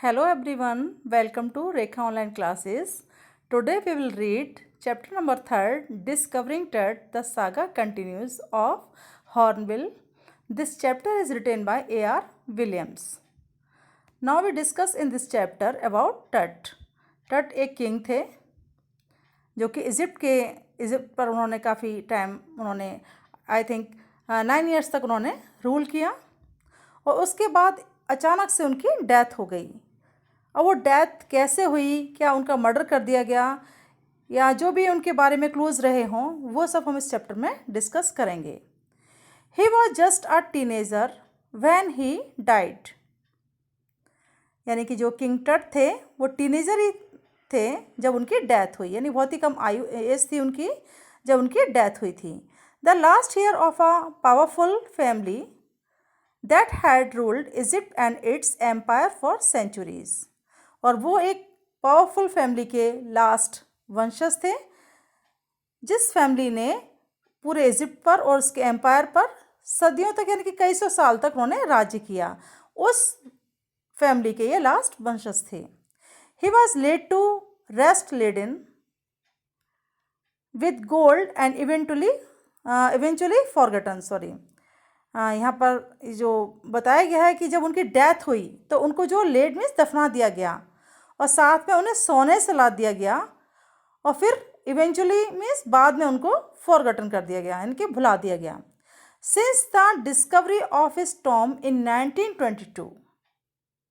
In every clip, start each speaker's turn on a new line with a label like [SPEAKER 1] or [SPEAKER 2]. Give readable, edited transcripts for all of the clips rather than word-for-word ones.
[SPEAKER 1] Hello everyone, welcome to Rekha Online Classes. Today we will read chapter number 3, Discovering Tut. The saga continues of Hornbill. This chapter is written by A.R. Williams. Now we discuss in this chapter about Tut. Tut एक king थे जो कि Egypt पर उन्होंने काफ़ी time I think 9 years तक उन्होंने rule किया और उसके बाद अचानक से उनकी डेथ हो गई। अब वो डेथ कैसे हुई, क्या उनका मर्डर कर दिया गया या जो भी उनके बारे में क्लूज रहे हों, वो सब हम इस चैप्टर में डिस्कस करेंगे। He was just a teenager when he died, यानी कि जो किंग टट थे वो टीनेजर ही थे जब उनकी डेथ हुई, यानी बहुत ही कम आयु एज थी उनकी जब उनकी डेथ हुई थी। The last year of a powerful family that had ruled Egypt and its empire for centuries, और वो एक पावरफुल फैमिली के लास्ट वंशज थे जिस फैमिली ने पूरे इजिप्ट पर और उसके एम्पायर पर सदियों तक यानी कि कई सौ साल तक उन्होंने राज्य किया। उस फैमिली के ये लास्ट वंशज थे। He was laid to rest laden with gold and eventually forgotten. यहाँ पर जो बताया गया है कि जब उनकी डेथ हुई तो उनको जो लेड मीन्स दफना दिया गया और साथ में उन्हें सोने से लाद दिया गया और फिर इवेंचुअली मीन्स बाद में उनको फॉरगटन कर दिया गया, यानी कि भुला दिया गया। Since the discovery of his tomb in 1922,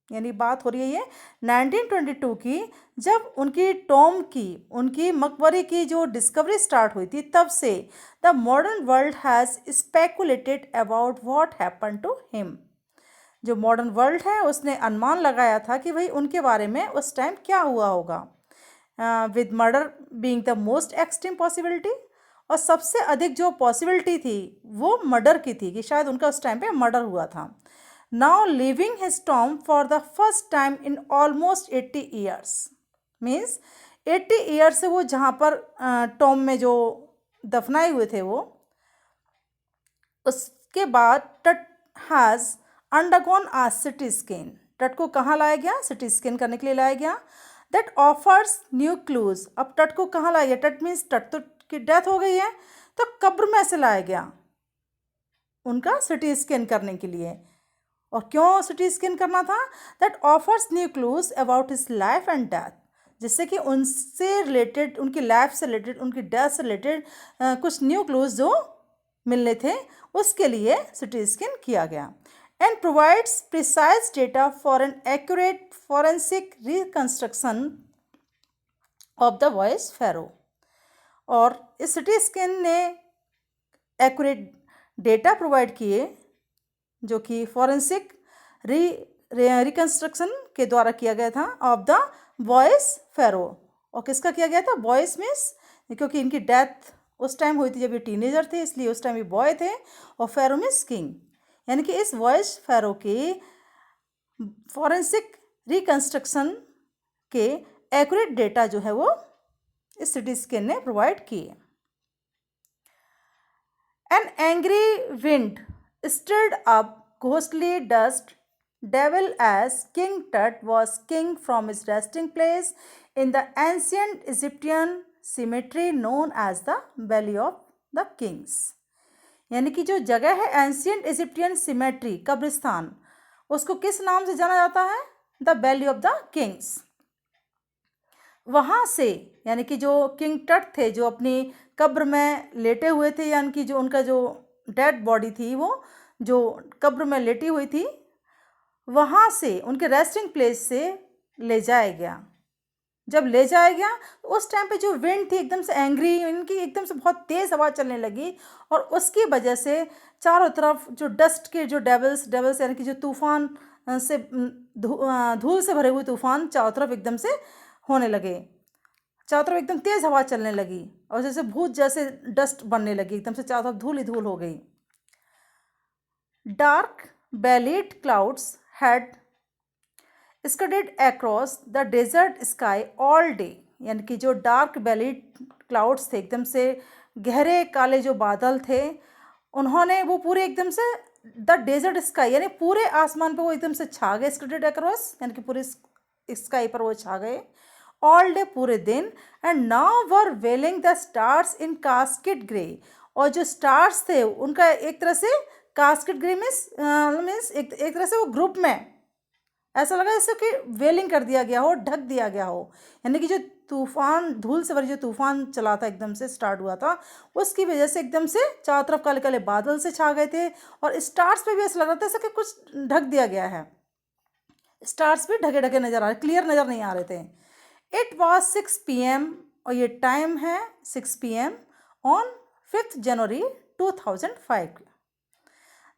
[SPEAKER 1] यानी बात हो रही है ये 1922 की, जब उनकी टॉम की उनकी मकबरे की जो डिस्कवरी स्टार्ट हुई थी, तब से the modern world has speculated about what happen to him. जो मॉडर्न वर्ल्ड है उसने अनुमान लगाया था कि भाई उनके बारे में उस टाइम क्या हुआ होगा, with murder being the most extreme possibility, और सबसे अधिक जो पॉसिबिलिटी थी वो मर्डर की थी कि शायद उनका उस टाइम पे मर्डर हुआ था। Now living his Tom for the first time in almost 80 years, means 80 years से वो जहाँ पर टॉम में जो दफनाए हुए थे वो, उसके बाद Tut has undergone a CT scan. Tut को कहाँ लाया गया? सिटी स्कैन करने के लिए लाया गया। That offers new clues. अब टट को कहाँ लाया गया? टट मीन्स टट तो की डेथ हो गई है तो कब्र में से लाया गया उनका सिटी स्कैन करने के लिए। और क्यों सिटी स्कैन करना था? That offers new clues about his life and death, जिससे कि उनसे रिलेटेड, उनकी लाइफ से रिलेटेड, उनकी डेथ से रिलेटेड कुछ न्यू क्लूज जो मिलने थे उसके लिए सिटी स्कैन किया गया। And provides precise data for an accurate forensic reconstruction of the voice pharaoh। और इस सिटी स्कैन ने एक्यूरेट डेटा प्रोवाइड किए जो कि फॉरेंसिक रिकंस्ट्रक्शन के द्वारा किया गया था ऑफ द वॉइस फेरो। और किसका किया गया था? वॉइस मीन्स क्योंकि इनकी डेथ उस टाइम हुई थी जब ये टीनेजर थे, इसलिए उस टाइम ये बॉय थे, और फेरो मीन्स किंग, यानी कि इस वॉइस फेरो के फॉरेंसिक रिकंस्ट्रक्शन के एक्यूरेट डेटा जो है वो इस सिटी स्कैन ने प्रोवाइड किए। An angry wind stirred up ghostly dust devil as King Tut was king from his resting place in the ancient Egyptian cemetery known as the Valley of the Kings। यानी कि जो जगह है ancient Egyptian symmetry, कब्रिस्तान, उसको किस नाम से जाना जाता है? The valley of the Kings. वहाँ से यानी कि जो किंग टट थे जो अपनी कब्र में लेटे हुए थे, यानी कि जो उनका जो डेड बॉडी थी वो जो कब्र में लेटी हुई थी, वहाँ से उनके रेस्टिंग प्लेस से ले जाया गया। जब ले जाया गया तो उस टाइम पे जो विंड थी एकदम से एंग्री, इनकी एकदम से बहुत तेज़ हवा चलने लगी और उसकी वजह से चारों तरफ जो डस्ट के जो डेवल्स यानी कि जो तूफान से धूल से भरे हुए तूफान चारों तरफ एकदम से होने लगे, चारों तरफ एकदम तेज़ हवा चलने लगी और जैसे भूत जैसे डस्ट बनने लगी, एकदम से चारों तरफ धूल ही धूल हो गई। Dark bellied clouds had scudded across the desert sky all day, यानी कि जो डार्क बेलीड क्लाउड्स थे, एकदम से गहरे काले जो बादल थे, उन्होंने वो पूरे एकदम से द डेजर्ट स्काई यानी पूरे आसमान पे वो एकदम से छा गए। स्कडेड अक्रॉस यानी कि पूरे स्काई पर वो छा गए ऑल डे, पूरे दिन। And now were veiling the stars in casket grey, और जो स्टार्स थे उनका एक तरह से कास्केट ग्रे मीन्स एक तरह से वो ग्रुप में ऐसा लगा जैसे कि वेलिंग कर दिया गया हो, ढक दिया गया हो, यानी कि जो तूफान, धूल से भरी जो तूफान चला था, एकदम से स्टार्ट हुआ था, उसकी वजह से एकदम से चारों तरफ काले काले बादल से छा गए थे, और स्टार्स पे भी ऐसा लग रहा था जैसे कि कुछ ढक दिया गया है। स्टार्स भी ढके ढके नजर आ रहे, क्लियर नजर नहीं आ रहे थे। इट वॉज 6 PM, और ये टाइम है 6 PM on 5 January 2005।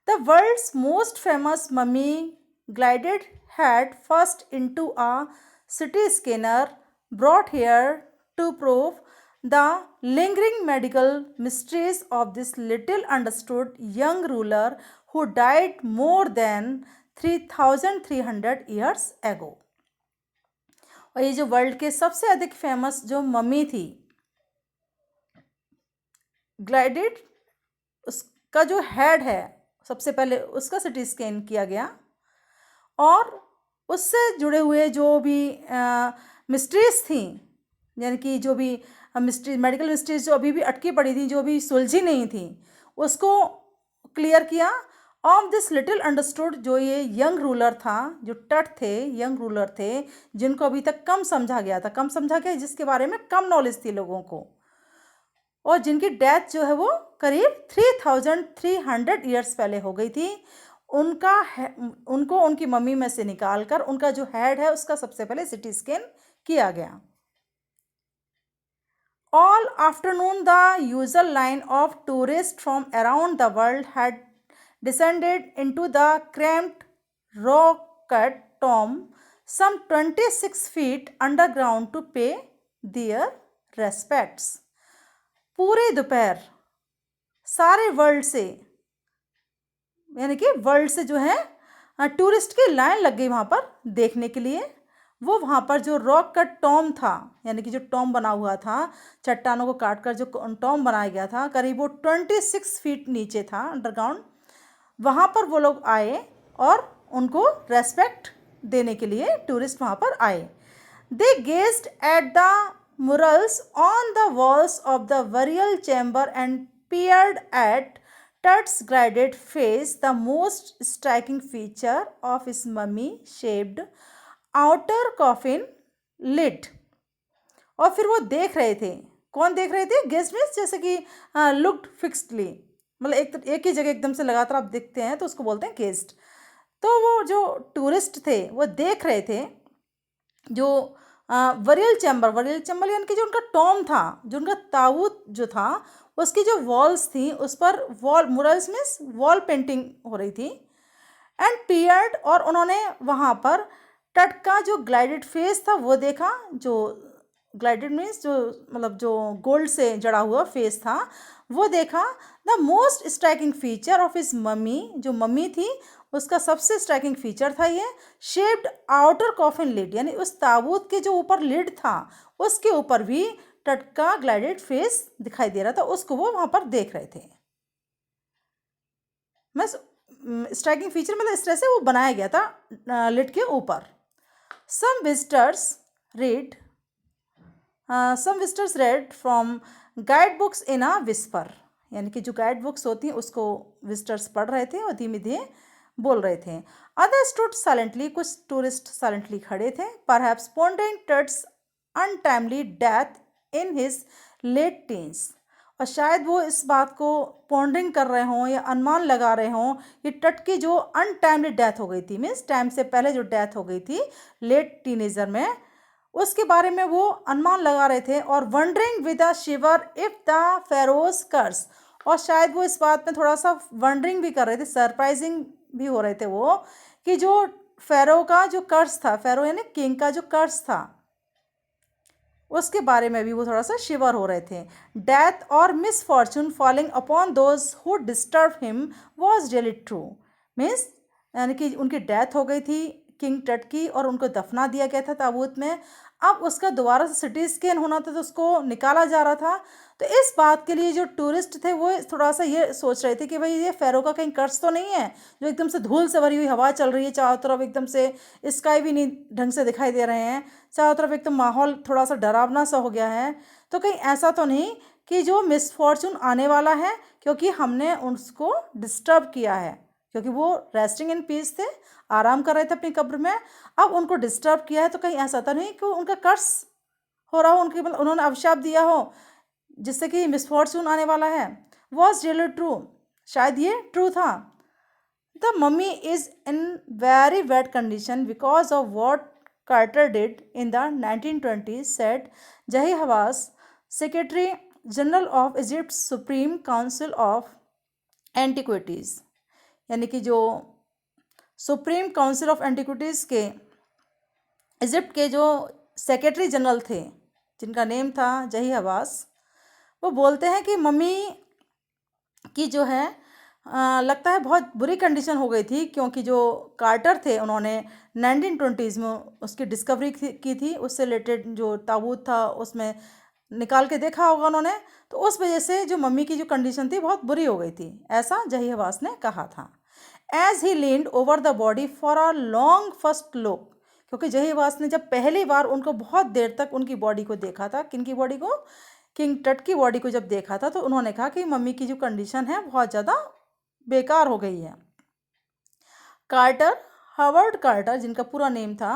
[SPEAKER 1] The world's most famous mummy glided head first into a CT scanner brought here to prove the lingering medical mysteries of this little understood young ruler who died more than 3,300 years ago। और ये जो world के सबसे अधिक famous जो mummy थी, glided, उसका जो हेड है सबसे पहले उसका सिटी स्कैन किया गया, और उससे जुड़े हुए जो भी मिस्ट्रीज थी, यानी कि जो भी मिस्ट्री, मेडिकल मिस्ट्रीज जो अभी भी अटकी पड़ी थी, जो भी सुलझी नहीं थी, उसको क्लियर किया। ऑफ दिस लिटिल अंडरस्टूड, जो ये यंग रूलर था, जो टट थे, यंग रूलर थे, जिनको अभी तक कम समझा गया था, कम समझा गया, जिसके बारे में कम नॉलेज थी लोगों को, और जिनकी डेथ जो है वो करीब 3,300 ईयर्स पहले हो गई थी। उनको उनकी मम्मी में से निकालकर उनका जो हेड है उसका सबसे पहले सिटी स्कैन किया गया। All afternoon the usual line of tourist from around the world had descended into the cramped rock cut Tom some 26 feet underground to pay their respects। पूरे दोपहर सारे वर्ल्ड से, यानी कि वर्ल्ड से जो है टूरिस्ट की लाइन लग गई वहाँ पर देखने के लिए। वो वहाँ पर जो रॉक का टॉम था, यानी कि जो टॉम बना हुआ था, चट्टानों को काट कर जो टॉम बनाया गया था, करीब वो 26 फीट नीचे था अंडरग्राउंड। वहाँ पर वो लोग आए और उनको रेस्पेक्ट देने के लिए टूरिस्ट वहाँ पर आए। They gazed at the murals on the walls of the burial chamber and peered at Tut's gilded face, the most striking feature of his mummy-shaped outer coffin lid। और फिर वो देख रहे थे, कौन देख रहे थे? गेस्ट मीन्स जैसे कि लुक्ड फिक्स्डली, मतलब एक ही जगह एकदम से लगातार आप देखते हैं तो उसको बोलते हैं गेस्ट। तो वो जो टूरिस्ट थे वो देख रहे थे जो वरियल चैम्बर यानी कि जो उनका टॉम था, जो उनका ताबूत जो था, उसकी जो वॉल्स थी उस पर वॉल मुरल्स मीन्स वॉल पेंटिंग हो रही थी। एंड पियर्ड, और उन्होंने वहाँ पर टट का जो ग्लाइडेड फेस था वो देखा, जो ग्लाइडेड मीन्स जो मतलब जो गोल्ड से जड़ा हुआ फेस था वो देखा। The most striking feature of his mummy, जो मम्मी थी उसका सबसे स्ट्राइकिंग फीचर था ये शेप्ड आउटर कॉफिन लिड, यानी उस ताबूत के जो ऊपर लिड था उसके ऊपर भी टटका ग्लाइडेड फेस दिखाई दे रहा था, उसको वो वहाँ पर देख रहे थे। मैं स्ट्राइकिंग फीचर मतलब इस तरह से वो बनाया गया था लिड के ऊपर। Some visitors read from guide books in a whisper, यानी कि जो गाइड बुक्स होती हैं उसको विजिटर्स पढ़ रहे थे और धीमे धीमे बोल रहे थे। अदर स्टूड साइलेंटली, कुछ टूरिस्ट साइलेंटली खड़े थे। Perhaps pondering Tut's untimely death in his late teens, और शायद वो इस बात को पॉन्डरिंग कर रहे हों या अनुमान लगा रहे हों कि टट की जो अनटाइमली डेथ हो गई थी, मीन्स टाइम से पहले जो डेथ हो गई थी लेट टीनेजर में, उसके बारे में वो अनुमान लगा रहे थे। और wondering with a shiver if the pharaoh's curse, और शायद वो इस बात में थोड़ा सा वंडरिंग भी कर रहे थे, सरप्राइजिंग भी हो रहे थे वो, कि जो फेरो का जो कर्स था, फेरो यानी किंग का जो कर्स था, उसके बारे में भी वो थोड़ा सा शिवर हो रहे थे। डेथ और misfortune falling upon those who disturb him was really true, means यानी कि उनकी डेथ हो गई थी किंग टट की और उनको दफना दिया गया था ताबूत में। अब उसका दोबारा से सिटी स्कैन होना था, तो उसको निकाला जा रहा था। तो इस बात के लिए जो टूरिस्ट थे वो थोड़ा सा ये सोच रहे थे कि भाई ये फ़ैरो का कहीं कर्ज तो नहीं है, जो एकदम से धूल से भरी हुई हवा चल रही है चारों तरफ, एकदम से स्काई भी नहीं ढंग से दिखाई दे रहे हैं, चारों तरफ एकदम माहौल थोड़ा सा डरावना सा हो गया है। तो कहीं ऐसा तो नहीं कि जो मिसफॉर्चून आने वाला है, क्योंकि हमने उसको डिस्टर्ब किया है, क्योंकि वो रेस्टिंग इन पीस थे, आराम कर रहे थे अपनी कब्र में, अब उनको डिस्टर्ब किया है। तो कहीं ऐसा तो नहीं कि उनका कर्ज हो रहा हो, उनके मतलब उन्होंने अभिशाप दिया हो जिससे कि मिसफॉर्चून आने वाला है। वॉज रियली ट्रू, शायद ये ट्रू था। The mummy is in very bad condition because of what Carter did in the 1920s, said Zahi Hawass, secretary general of Egypt Supreme Council of Antiquities. यानी कि जो Supreme Council of Antiquities के Egypt के जो secretary general थे, जिनका name था जही हवास, वो बोलते हैं कि मम्मी की जो है लगता है बहुत बुरी कंडीशन हो गई थी, क्योंकि जो कार्टर थे उन्होंने 1920s में उसकी डिस्कवरी की थी, उससे रिलेटेड जो ताबूत था उसमें निकाल के देखा होगा उन्होंने, तो उस वजह से जो मम्मी की जो कंडीशन थी बहुत बुरी हो गई थी, ऐसा जही हवास ने कहा था। As he leaned over the body for a long first look, क्योंकि जही हवास ने जब पहली बार उनको बहुत देर तक उनकी बॉडी को देखा था, किनकी बॉडी को, किंग टट की बॉडी को जब देखा था, तो उन्होंने कहा कि मम्मी की जो कंडीशन है बहुत ज़्यादा बेकार हो गई है। कार्टर, हावर्ड कार्टर, जिनका पूरा नेम था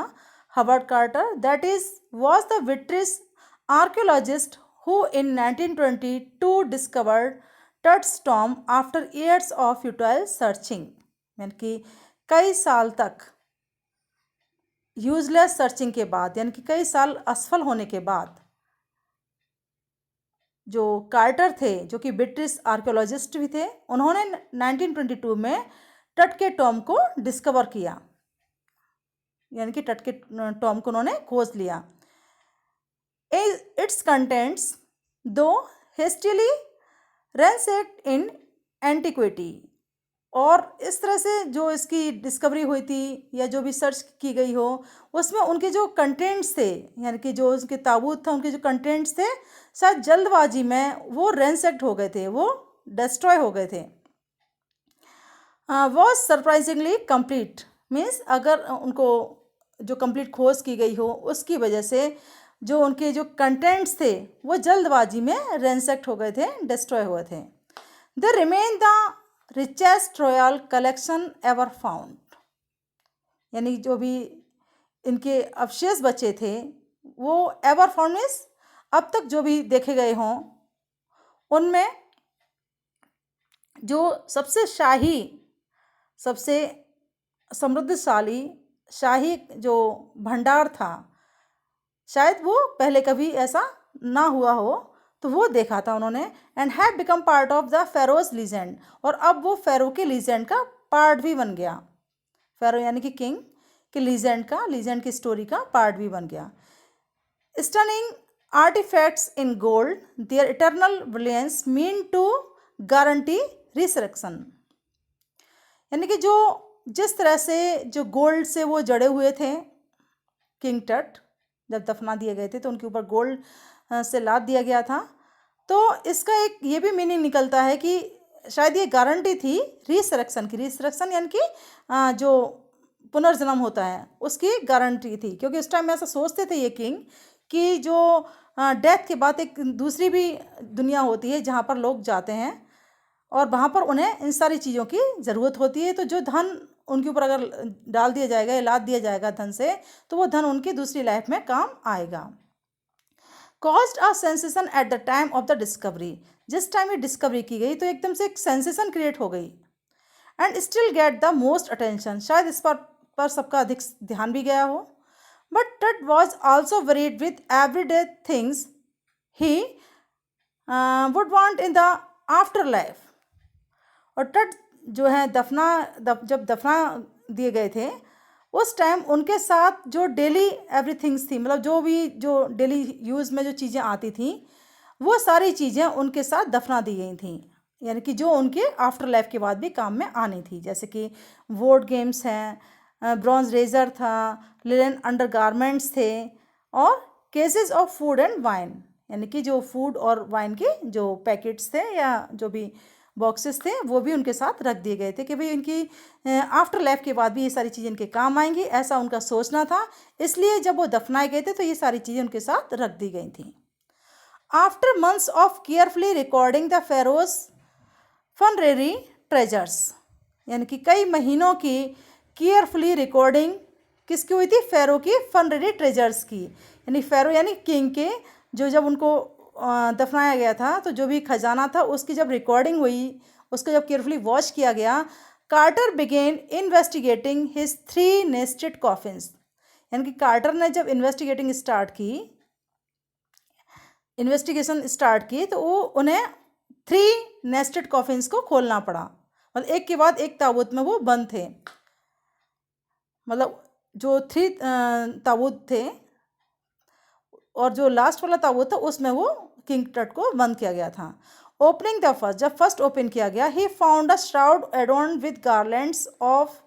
[SPEAKER 1] Howard Carter, that is was the British archaeologist who in 1922 discovered Tut's tomb after years of futile searching. यानी कि कई साल तक यूजलेस सर्चिंग के बाद, यानी कि कई साल असफल होने के बाद, जो कार्टर थे जो कि ब्रिटिश आर्कियोलॉजिस्ट भी थे, उन्होंने 1922 में टट के टॉम को डिस्कवर किया, यानी कि टट के टॉम को उन्होंने खोज लिया। इट्स कंटेंट्स दो हेस्टिली रैंसैक्ड इन एंटिक्विटी, और इस तरह से जो इसकी डिस्कवरी हुई थी या जो भी सर्च की गई हो, उसमें उनके जो कंटेंट्स थे, यानी कि जो उसके ताबूत था, उनके जो कंटेंट्स थे, शायद जल्दबाजी में वो रैंसेक्ट हो गए थे, वो डिस्ट्रॉय हो गए थे। वॉज सरप्राइजिंगली कंप्लीट, मीन्स अगर उनको जो कंप्लीट खोज की गई हो उसकी वजह से जो उनके जो कंटेंट्स थे वो जल्दबाजी में रैंसेक्ट हो गए थे, डिस्ट्रॉय हुए थे। They remain the richest royal collection ever found, यानी जो भी इनके अवशेष बचे थे वो एवर फाउंड मीन्स अब तक जो भी देखे गए हों, उनमें जो सबसे शाही, सबसे समृद्धशाली शाही जो भंडार था, शायद वो पहले कभी ऐसा ना हुआ हो, तो वो देखा था उन्होंने। And have become part of the Feroz legend, और अब वो फेरो के लीजेंड का पार्ट भी बन गया। फेरो यानी कि किंग के लीजेंड की स्टोरी का पार्ट भी बन गया। Stunning artefacts in gold, their eternal brilliance meant to guarantee resurrection, यानी कि जो जिस तरह से जो गोल्ड से वो जड़े हुए थे, किंग टट जब दफना दिए गए थे तो उनके ऊपर गोल्ड से लाद दिया गया था, तो इसका एक ये भी मीनिंग निकलता है कि शायद ये गारंटी थी रिसरेक्शन की। रिसरेक्शन यानी कि जो पुनर्जन्म होता है उसकी गारंटी थी, क्योंकि उस टाइम में ऐसा सोचते थे ये किंग कि जो डेथ के बाद एक दूसरी भी दुनिया होती है जहाँ पर लोग जाते हैं और वहाँ पर उन्हें इन सारी चीज़ों की ज़रूरत होती है, तो जो धन उनके ऊपर अगर डाल दिया जाएगा या लाद दिया जाएगा धन से, तो वो धन उनकी दूसरी लाइफ में काम आएगा। Caused a sensation at the time of the discovery, जिस टाइम ये डिस्कवरी की गई तो एकदम से एक सेंसेशन क्रिएट हो गई। And still get the most attention, शायद इस पर सबका अधिक ध्यान भी गया हो। बट टट was also worried with everyday things he would want in the after life, और टट जो है जब दफना दिए गए थे उस टाइम उनके साथ जो डेली एवरीथिंग्स थी, मतलब जो भी जो डेली यूज़ में जो चीज़ें आती थी वो सारी चीज़ें उनके साथ दफना दी गई थी, यानी कि जो उनके आफ्टर लाइफ के बाद भी काम में आनी थी, जैसे कि बोर्ड गेम्स हैं, ब्रॉन्ज रेजर था, लिनन अंडरगारमेंट्स थे, और cases of food and wine, यानी कि जो फूड और वाइन के जो पैकेट्स थे या जो भी बॉक्सेस थे वो भी उनके साथ रख दिए गए थे कि भाई इनकी आफ्टर लाइफ के बाद भी ये सारी चीज़ें इनके काम आएंगी, ऐसा उनका सोचना था। इसलिए जब वो दफनाए गए थे तो ये सारी चीज़ें उनके साथ रख दी गई थी। After months of carefully recording the pharaoh's funerary treasures, यानी कि कई महीनों की केयरफुली रिकॉर्डिंग किसकी हुई थी? फेरो की फनरेरी ट्रेजर्स की, यानी फेरो यानी किंग के जो जब उनको दफनाया गया था तो जो भी खजाना था उसकी जब रिकॉर्डिंग हुई, उसको जब केयरफुली वॉच किया गया, Carter began investigating his 3 nested coffins, यानी कि कार्टर ने जब इन्वेस्टिगेशन स्टार्ट की तो वो उन्हें 3 नेस्टेड कॉफिन्स को खोलना पड़ा, मतलब एक के बाद एक ताबूत में वो बंद थे, मतलब जो 3 ताबूत थे और जो लास्ट वाला ताबूत था उसमें वो किंग टट को बंद किया गया था। ओपनिंग द फर्स्ट, जब फर्स्ट ओपन किया गया, he found a shroud adorned with garlands of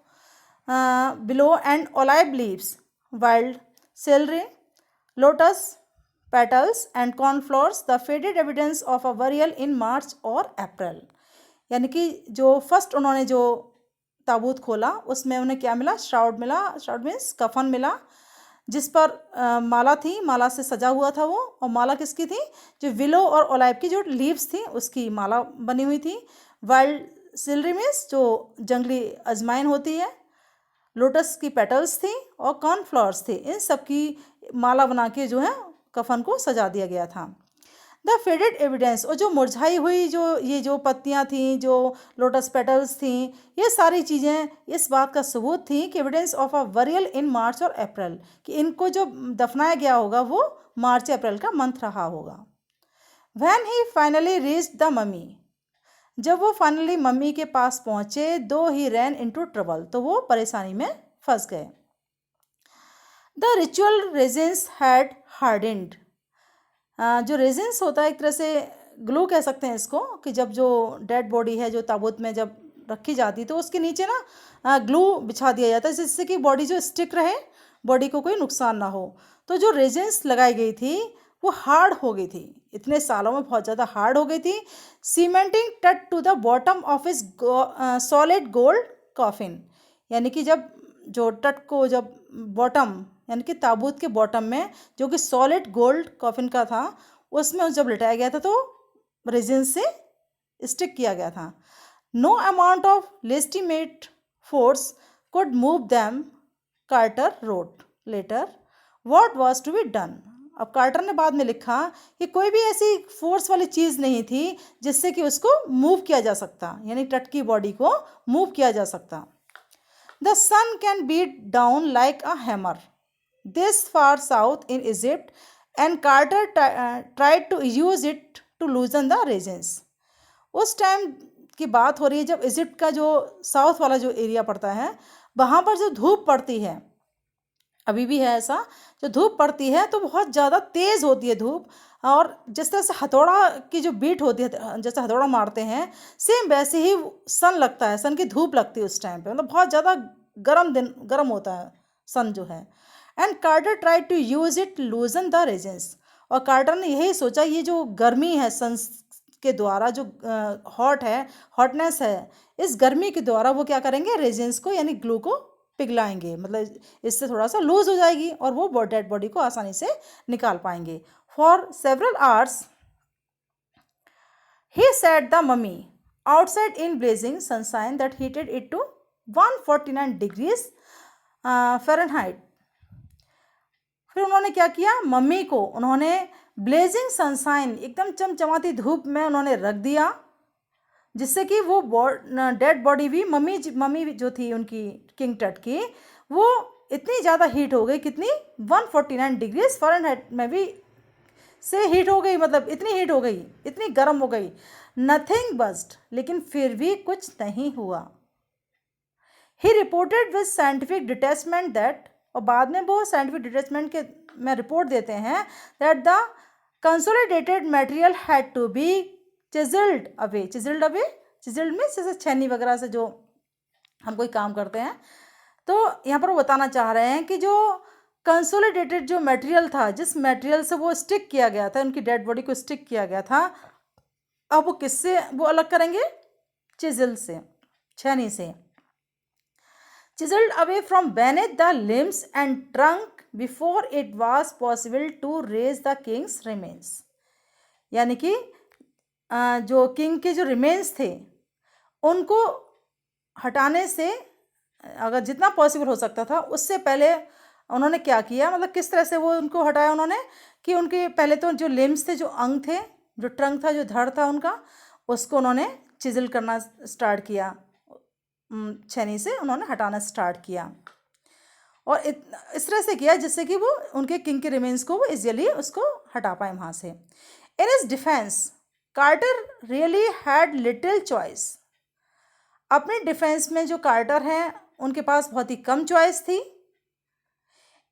[SPEAKER 1] willow and olive leaves, wild celery, lotus petals and cornflowers, the faded evidence of a burial in March और April, यानी कि जो first उन्होंने जो ताबूत खोला उसमें उन्हें क्या मिला? श्राउड मिला। श्राउड मीन्स कफन मिला जिस पर माला थी, माला से सजा हुआ था वो, और माला किसकी थी? जो विलो और ओलाइव की जो लीव्स थी उसकी माला बनी हुई थी। वाइल्ड सिलरी मीन्स जो जंगली अजमाइन होती है, लोटस की पेटल्स थी और कॉर्नफ्लावर्स थे, इन सब की माला बना के जो है कफन को सजा दिया गया था। द फेडेड एविडेंस, और जो मुरझाई हुई जो ये जो पत्तियां थी, जो लोटस पेटल्स थी, ये सारी चीज़ें इस बात का सबूत थी कि एविडेंस ऑफ अ बरियल इन मार्च और अप्रैल, कि इनको जो दफनाया गया होगा वो मार्च अप्रैल का मंथ रहा होगा। When he finally reached the mummy, जब वो फाइनली मम्मी के पास पहुंचे, दो ही रैन इनटू ट्रबल, तो वो परेशानी में फंस गए। The ritual resins had hardened, जो रेजिन्स होता है एक तरह से ग्लू कह सकते हैं इसको, कि जब जो डेड बॉडी है जो ताबूत में जब रखी जाती तो उसके नीचे ना ग्लू बिछा दिया जाता है जिससे कि बॉडी जो स्टिक रहे, बॉडी को कोई नुकसान ना हो। तो जो रेजिन्स लगाई गई थी वो हार्ड हो गई थी, इतने सालों में बहुत ज़्यादा हार्ड हो गई थी। सीमेंटिंग टट टू द बॉटम ऑफ इस सॉलिड गोल्ड कॉफिन, यानी कि जब जो टट को जब बॉटम यानी कि ताबूत के बॉटम में जो कि सॉलिड गोल्ड कॉफिन का था उसमें जब लिटाया गया था तो रेजिन से स्टिक किया गया था। No amount of legitimate force could move them, Carter wrote later, what was to be done. अब कार्टर ने बाद में लिखा कि कोई भी ऐसी फोर्स वाली चीज़ नहीं थी जिससे कि उसको मूव किया जा सकता, यानी टट की बॉडी को मूव किया जा सकता। The sun can beat down like a hammer this far south in Egypt, and Carter tried to use it to loosen the regions। उस टाइम की बात हो रही है जब इजिप्ट का जो साउथ वाला जो एरिया पड़ता है वहाँ पर जो धूप पड़ती है, अभी भी है ऐसा, जो धूप पड़ती है तो बहुत ज़्यादा तेज़ होती है धूप, और जिस तरह से हथौड़ा की जो बीट होती है, जैसे हथौड़ा मारते हैं, सेम वैसे ही सन लगता है, सन की धूप लगती है उस टाइम पे, मतलब बहुत ज़्यादा गर्म होता है सन जो है। And Carter try to use it loosen the resins, और कार्टर ने यही सोचा ये जो गर्मी है सन के द्वारा, जो हॉटनेस है, इस गर्मी के द्वारा वो क्या करेंगे, रेजिन्स को यानी ग्लू को पिघलाएंगे, मतलब इससे थोड़ा सा लूज हो जाएगी और वो डेड बॉडी को आसानी से निकाल पाएंगे। For several hours he set the mummy outside in blazing sunshine that heated it to 149 degrees Fahrenheit. फिर उन्होंने क्या किया, मम्मी को उन्होंने ब्लेजिंग सनशाइन एकदम चमचमाती धूप में उन्होंने रख दिया, जिससे कि वो डेड बॉडी भी मम्मी जो थी उनकी किंग टट की, वो इतनी ज़्यादा हीट हो गई, कितनी 149 डिग्रीज फ़ारेनहाइट में भी से हीट हो गई, मतलब इतनी हीट हो गई, इतनी गर्म हो गई। नथिंग बस्ट, लेकिन फिर भी कुछ नहीं हुआ। He reported with scientific detachment that, और बाद में वो साइंटिफिक डिटेचमेंट के में रिपोर्ट देते हैं that the consolidated material had to be chiselled away means जैसे छेनी वगैरह से जो हम कोई काम करते हैं तो यहाँ पर वो बताना चाह रहे हैं कि जो कंसोलिडेटेड जो मटेरियल था, जिस मटेरियल से वो स्टिक किया गया था, उनकी डेड बॉडी को स्टिक किया गया था, अब वो किससे वो अलग करेंगे? चिजल से, छेनी से। Chiselled away from beneath the limbs and trunk before it was possible to raise the king's remains। यानी कि जो किंग के जो रिमेन्स थे उनको हटाने से अगर जितना पॉसिबल हो सकता था उससे पहले उन्होंने क्या किया, मतलब किस तरह से वो उनको हटाया उन्होंने, कि उनके पहले तो जो लिम्स थे, जो अंग थे, जो ट्रंक था, जो धड़ था उनका, उसको उन्होंने चिजल करना स्टार्ट किया, छेनी से उन्होंने हटाना स्टार्ट किया। और इस तरह से किया जिससे कि वो उनके किंग के रिमेन्स को वो इजीली उसको हटा पाए वहाँ से। In his defence Carter really had little choice. अपने डिफेंस में जो कार्टर हैं उनके पास बहुत ही कम चॉइस थी।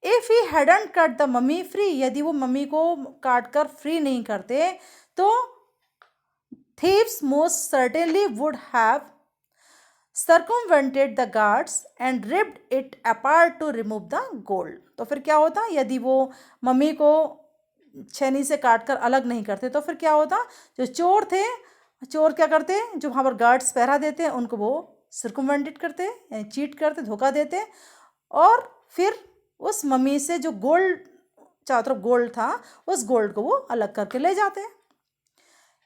[SPEAKER 1] If he hadn't cut the mummy free, यदि वो मम्मी को काट कर फ्री नहीं करते तो thieves most certainly would have circumvented the guards and ripped it apart to remove the gold। तो फिर क्या होता, यदि वो मम्मी को छेनी से काट कर अलग नहीं करते तो फिर क्या होता, जो चोर थे, चोर क्या करते, जो वहाँ पर गार्ड्स पहरा देते हैं उनको वो सर्कमवेंटेड करते, यानी चीट करते, धोखा देते, और फिर उस मम्मी से जो गोल्ड, चारों तरफ गोल्ड था, उस गोल्ड को वो अलग करके ले जाते।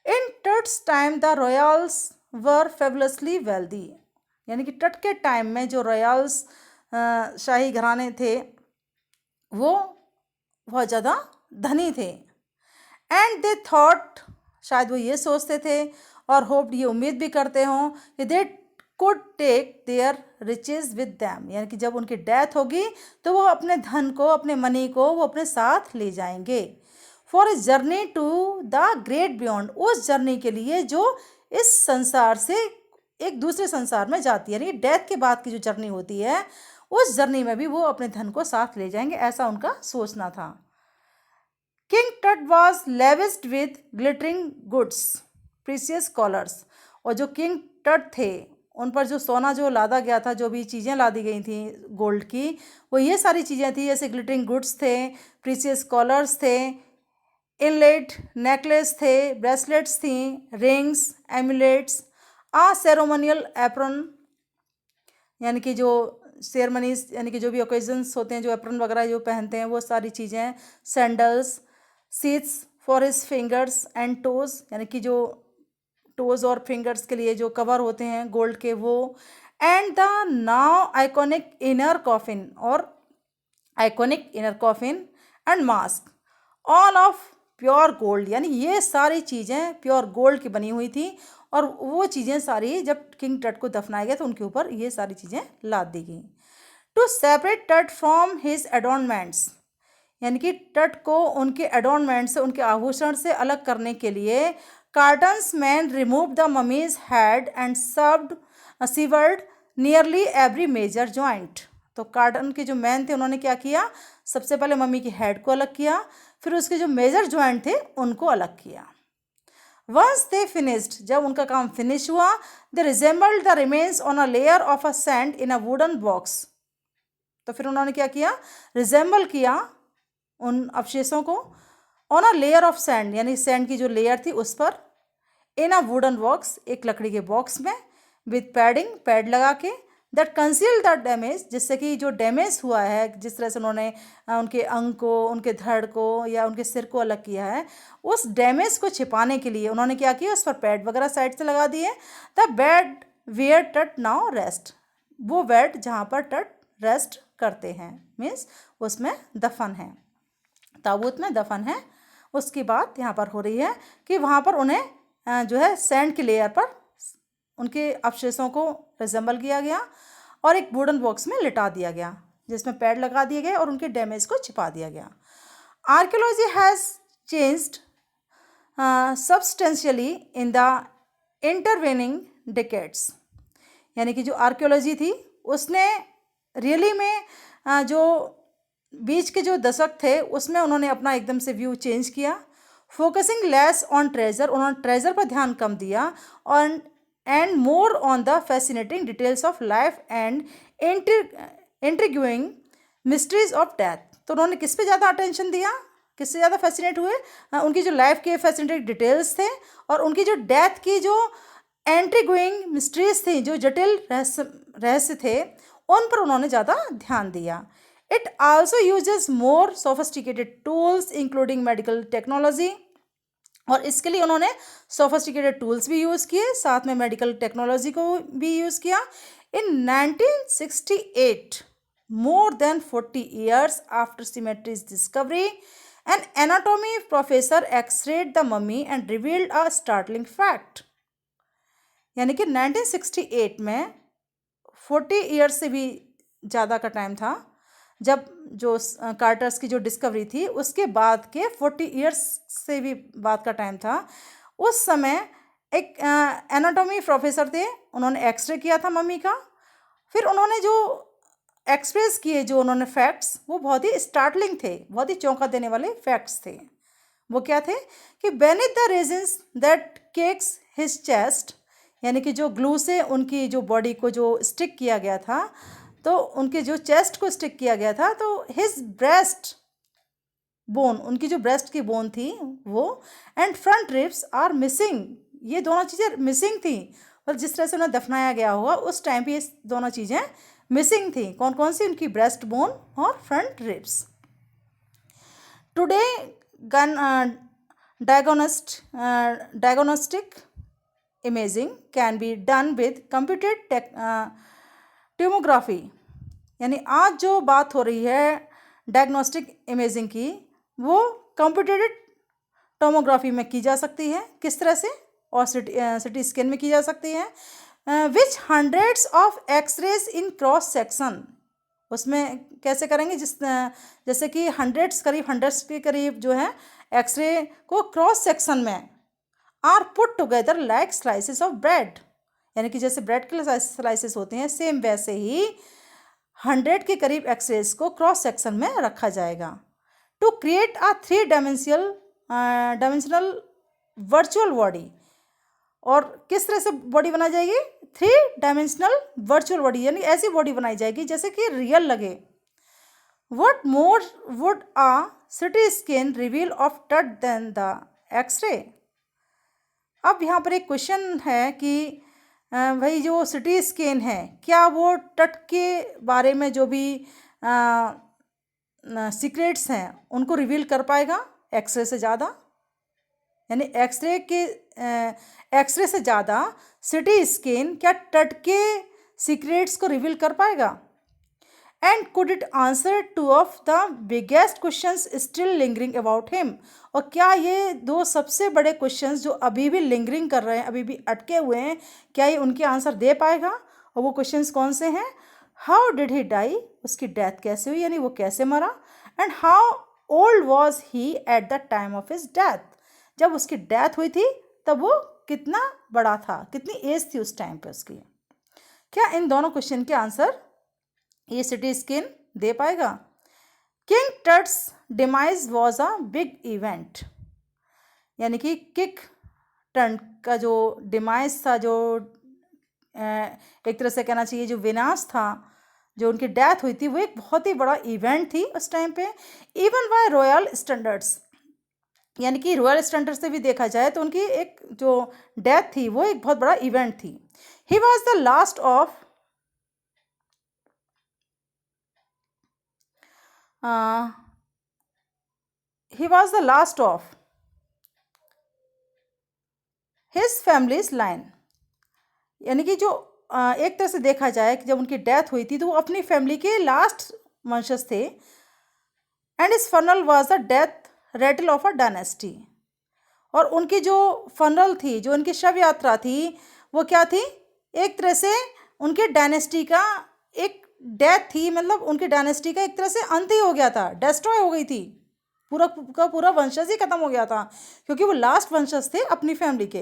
[SPEAKER 1] In Tut's time the royals were fabulously wealthy, यानी कि टट के टाइम में जो रॉयल्स शाही घराने थे वो बहुत ज़्यादा धनी थे। एंड दे थॉट, शायद वो ये सोचते थे और होप्ड, ये उम्मीद भी करते हों कि they could take their riches with them, यानी कि जब उनकी डेथ होगी तो वो अपने धन को, अपने मनी को वो अपने साथ ले जाएंगे। For a journey to the great beyond, उस जर्नी के लिए जो इस संसार से एक दूसरे संसार में जाती है, यानी डेथ के बाद की जो जर्नी होती है उस जर्नी में भी वो अपने धन को साथ ले जाएंगे, ऐसा उनका सोचना था। King Tut was lavished with glittering goods precious collars, और जो किंग टट थे उन पर जो सोना जो लादा गया था, जो भी चीज़ें लादी गई थी गोल्ड की, वो ये सारी चीज़ें थी, जैसे ग्लिटरिंग गुड्स थे, प्रीसियस कॉलर्स थे, इनलेट नेकलेस थे, ब्रेसलेट्स थी, रिंग्स, एमुलेट्स, सेरेमोनियल एप्रन, यानी कि जो सेरेमनीज, यानी कि जो भी ओकेजन्स होते हैं, जो एप्रन वगैरह जो पहनते हैं वो सारी चीज़ें, sandals, seats for his fingers and toes, यानी कि जो टोज और फिंगर्स के लिए जो कवर होते हैं गोल्ड के वो, and the now iconic inner coffin, और iconic inner coffin and mask, all of pure gold, यानी ये सारी चीज़ें प्योर गोल्ड की बनी हुई थी। और वो चीज़ें सारी जब किंग टट को दफनाया गया तो उनके ऊपर ये सारी चीज़ें लाद दी गई। टू सेपरेट टट फ्रॉम हिज एडॉर्नमेंट्स, यानी कि टट को उनके एडॉर्नमेंट से, उनके आभूषण से अलग करने के लिए Carter's men remove the mummy's head and severed nearly every major joint. तो कार्टन के जो मैन थे उन्होंने क्या किया, सबसे पहले मम्मी की हेड को अलग किया, फिर उसके जो मेजर जॉइंट थे उनको अलग किया। वंस दे फिनिश्ड, जब उनका काम फिनिश हुआ, they reassembled the remains on a layer of a sand in a wooden box. तो फिर उन्होंने क्या किया, रिजेंबल किया उन अवशेषों को, on a layer of sand, यानी सैंड की जो लेयर थी उस पर, इन अ वुडन बॉक्स, एक लकड़ी के बॉक्स में, विद पैडिंग, पैड लगा के, दैट कंसील द डैमेज, जिससे कि जो डैमेज हुआ है, जिस तरह से उन्होंने उनके अंग को, उनके धड़ को या उनके सिर को अलग किया है, उस डैमेज को छिपाने के लिए उन्होंने क्या किया, उस पर पैड वगैरह साइड से लगा दिए। द बेड वेयर टट नाउ रेस्ट, वो बेड जहाँ पर टट रेस्ट करते हैं, मीन्स उसमें दफन है, ताबूत में दफन है। उसकी बात यहाँ पर हो रही है कि वहाँ पर उन्हें जो है सैंड की लेयर पर उनके अवशेषों को रिजेंबल किया गया और एक वुडन बॉक्स में लिटा दिया गया, जिसमें पैड लगा दिए गए और उनके डैमेज को छिपा दिया गया। Archaeology has changed substantially in the intervening decades, यानी कि जो आर्कियोलॉजी थी उसने रियली में जो बीच के जो दशक थे उसमें उन्होंने अपना एकदम से व्यू चेंज किया। फोकसिंग लेस ऑन ट्रेजर, उन्होंने ट्रेजर पर ध्यान कम दिया, और and more on the fascinating details of life and intriguing mysteries of death. तो उन्होंने किस पे ज़्यादा अटेंशन दिया, किससे ज़्यादा फैसिनेट हुए? उनकी जो लाइफ के फैसिनेटिंग डिटेल्स थे और उनकी जो डेथ की जो इंट्रिग्यूइंग मिस्ट्रीज थी, जो जटिल रहस्य थे, उन पर उन्होंने ज़्यादा ध्यान दिया। It also uses more sophisticated tools including medical technology, और इसके लिए उन्होंने सोफिस्टिकेटेड टूल्स भी यूज़ किए, साथ में मेडिकल टेक्नोलॉजी को भी यूज़ किया। इन 1968, more than 40 years after Symmetry's discovery, an anatomy professor x-rayed the mummy and revealed a startling fact। यानी कि 1968 में 40 ईयर्स से भी ज़्यादा का टाइम था, जब जो कार्टर्स की जो डिस्कवरी थी उसके बाद के 40 ईयर्स से भी बाद का टाइम था। उस समय एक एनाटॉमी प्रोफेसर थे, उन्होंने एक्सरे किया था मम्मी का। फिर उन्होंने जो एक्सप्रेस किए जो उन्होंने फैक्ट्स, वो बहुत ही स्टार्टलिंग थे, बहुत ही चौंका देने वाले फैक्ट्स थे। वो क्या थे कि beneath the resins that cakes his chest, यानी कि जो ग्लू से उनकी जो बॉडी को जो स्टिक किया गया था, तो उनके जो चेस्ट को स्टिक किया गया था, तो हिज ब्रेस्ट बोन, उनकी जो ब्रेस्ट की बोन थी वो, and front ribs are missing, ये दोनों चीज़ें मिसिंग थी। और जिस तरह से उन्हें दफनाया गया होगा उस टाइम पे ये दोनों चीज़ें मिसिंग थी। कौन कौन सी? उनकी ब्रेस्ट बोन और front ribs. Today gun diagnostic imaging can be done with computed tomography। यानी आज जो बात हो रही है डायग्नोस्टिक इमेजिंग की, वो कंप्यूटेड टोमोग्राफी में की जा सकती है। किस तरह से? और सिटी स्कैन में की जा सकती है। Which hundreds of x rays in cross section, उसमें कैसे करेंगे? जैसे कि करीब हंड्रेड्स के करीब जो है एक्सरे को क्रॉस सेक्शन में are put together like slices of bread, यानी कि जैसे ब्रेड के स्लाइसेस होते हैं, सेम वैसे ही 100 के करीब एक्सरेज को क्रॉस सेक्शन में रखा जाएगा। To create a 3 dimensional virtual body. और किस तरह से बॉडी बनाई जाएगी? 3 डायमेंशनल वर्चुअल बॉडी, यानी ऐसी बॉडी बनाई जाएगी जैसे कि रियल लगे। What more would a CT scan reveal of TUT than the X-ray? अब यहाँ पर एक क्वेश्चन है कि भाई जो सिटी स्कैन है, क्या वो टट के बारे में जो भी सीक्रेट्स हैं उनको रिवील कर पाएगा एक्सरे से ज़्यादा? यानी एक्सरे से ज़्यादा सिटी स्कैन क्या टट के सीक्रेट्स को रिवील कर पाएगा? And could it answer 2 of the biggest questions still lingering about him? और क्या ये 2 सबसे बड़े क्वेश्चंस जो अभी भी लिंगरिंग कर रहे हैं, अभी भी अटके हुए हैं, क्या ये उनके आंसर दे पाएगा? और वो क्वेश्चंस कौन से हैं? हाउ डिड ही डाई, उसकी डेथ कैसे हुई, यानी वो कैसे मरा? And how old was he at the time of his death, जब उसकी डेथ हुई थी तब वो कितना बड़ा था, कितनी एज थी उस टाइम पे उसकी? क्या इन दोनों क्वेश्चन के आंसर ये सिटी स्कैन दे पाएगा? King Tut's demise was a big event, यानी कि किंग टट का जो डिमाइज था, जो एक तरह से कहना चाहिए जो विनाश था, जो उनकी डेथ हुई थी, वो एक बहुत ही बड़ा इवेंट थी उस टाइम पे। इवन बाय रॉयल स्टैंडर्ड्स, यानी कि रॉयल स्टैंडर्ड से भी देखा जाए तो उनकी एक जो डेथ थी वो एक बहुत बड़ा इवेंट थी। He was the last of he was the last of his family's line, यानी कि जो एक तरह से देखा जाए कि जब उनकी डेथ हुई थी तो वो अपनी फैमिली के लास्ट वंशज थे। एंड इस funnel was the death Ratle of a dynasty, और उनकी जो फनल थी, जो उनकी शव यात्रा थी, वो क्या थी? एक तरह से उनके डायनेस्टी का एक डेथ थी, मतलब उनकी डायनेस्टी का एक तरह से अंत ही हो गया था, डिस्ट्रॉय हो गई थी, पूरा का पूरा वंशज ही खत्म हो गया था, क्योंकि वो लास्ट वंशज थे अपनी फैमिली के।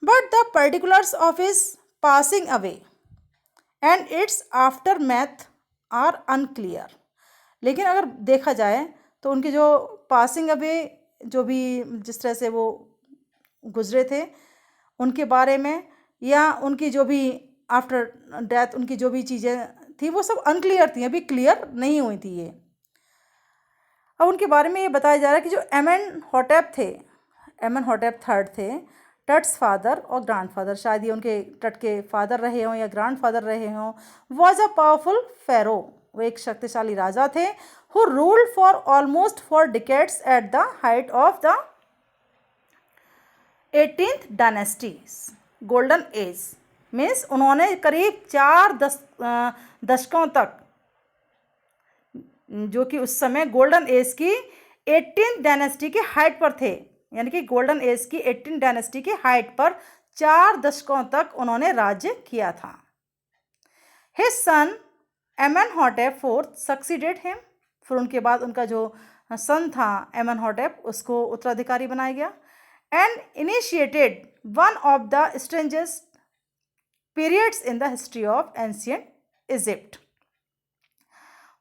[SPEAKER 1] But the particulars of his passing away and its aftermath are unclear, लेकिन अगर देखा जाए तो उनके जो पासिंग अवे, जो भी जिस तरह से वो गुजरे थे उनके बारे में, या उनकी जो भी आफ्टर डेथ उनकी जो भी चीज़ें थी वो सब अनक्लियर थी, अभी क्लियर नहीं हुई थी ये। अब उनके बारे में ये बताया जा रहा है कि जो एमेनहॉटेप थे, एमेनहॉटेप थर्ड थे, टट्स फादर और ग्रैंडफादर, शायद ये उनके टट के फादर रहे हों या ग्रैंडफादर रहे हों, वॉज अ पावरफुल फेरो, वो एक शक्तिशाली राजा थे, who ruled for almost 4 decades at the height of the 18th dynasty golden age. Means उन्होंने करीब 4 दशकों तक, जो कि उस समय गोल्डन एज की 18th डायनेस्टी की हाइट पर थे, यानी कि गोल्डन एज की 18th डायनेस्टी की हाइट पर 4 दशकों तक उन्होंने राज्य किया था। His son Amenhotep fourth succeeded him, फिर उनके बाद उनका जो सन था एमेनहॉटेप उसको उत्तराधिकारी बनाया गया, and initiated one of the strangest periods in the history of ancient Egypt.